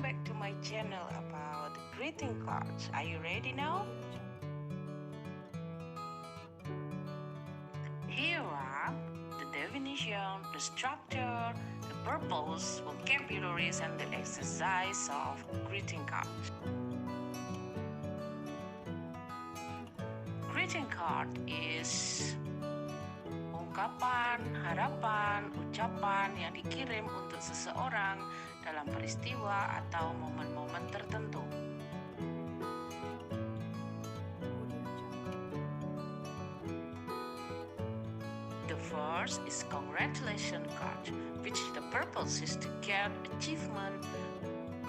welcome back to my channel about greeting cards. Are you ready now? Here are the definition, the structure, the purpose, vocabularies, and the exercise of greeting cards. Greeting card is ungkapan, harapan, ucapan yang dikirim untuk seseorang dalam peristiwa atau momen-momen tertentu. The first is congratulation card, which the purpose is to get achievement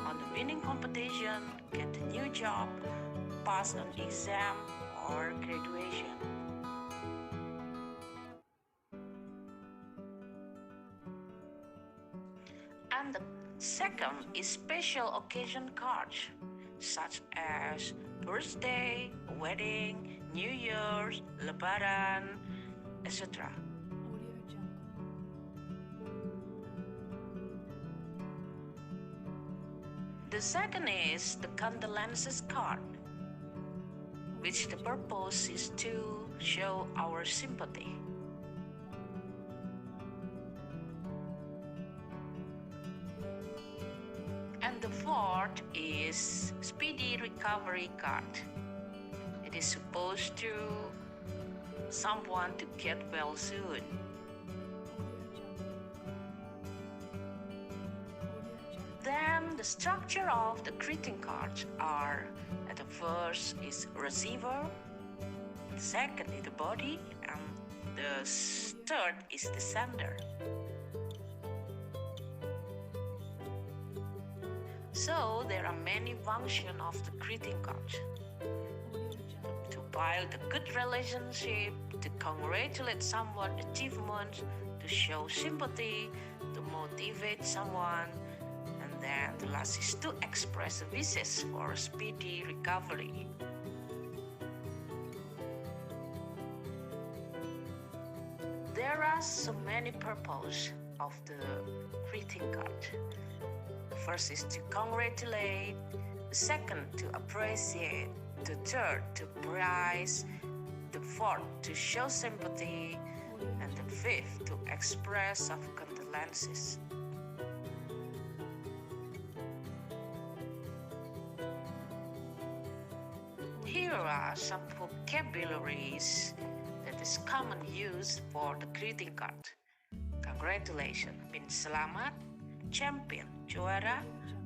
on the winning competition, get a new job, pass an exam, or graduation. And the second is special occasion cards, such as birthday, wedding, New Year's, Lebaran, etc. The second is the condolences card, which the purpose is to show our sympathy. And the fourth is speedy recovery card. It is supposed to someone to get well soon. Then the structure of the greeting cards are that the first is receiver, the second is the body, and the third is the sender. So there are many functions of the greeting cards. To build a good relationship, to congratulate someone's achievements, to show sympathy, to motivate someone, and then the last is to express wishes for a speedy recovery. There are so many purposes of the greeting card. The first is to congratulate, the second to appreciate, the third to praise, the fourth to show sympathy, and the fifth to express of condolences. Here are some vocabularies that is common use for the greeting card. Congratulations means selamat, champion, juara,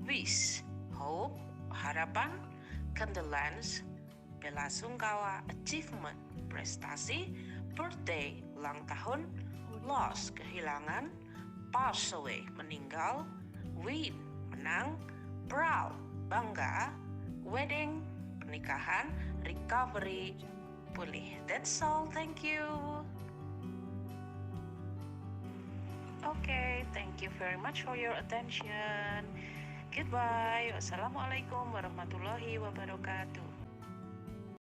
wish, hope, harapan, condolence, bela sungkawa, achievement, prestasi, birthday, ulang tahun, loss, kehilangan, pass away, meninggal, win, menang, proud, bangga, wedding, pernikahan, recovery, pulih. That's all, thank you. Okay, thank you very much for your attention. Goodbye. Wassalamualaikum warahmatullahi wabarakatuh.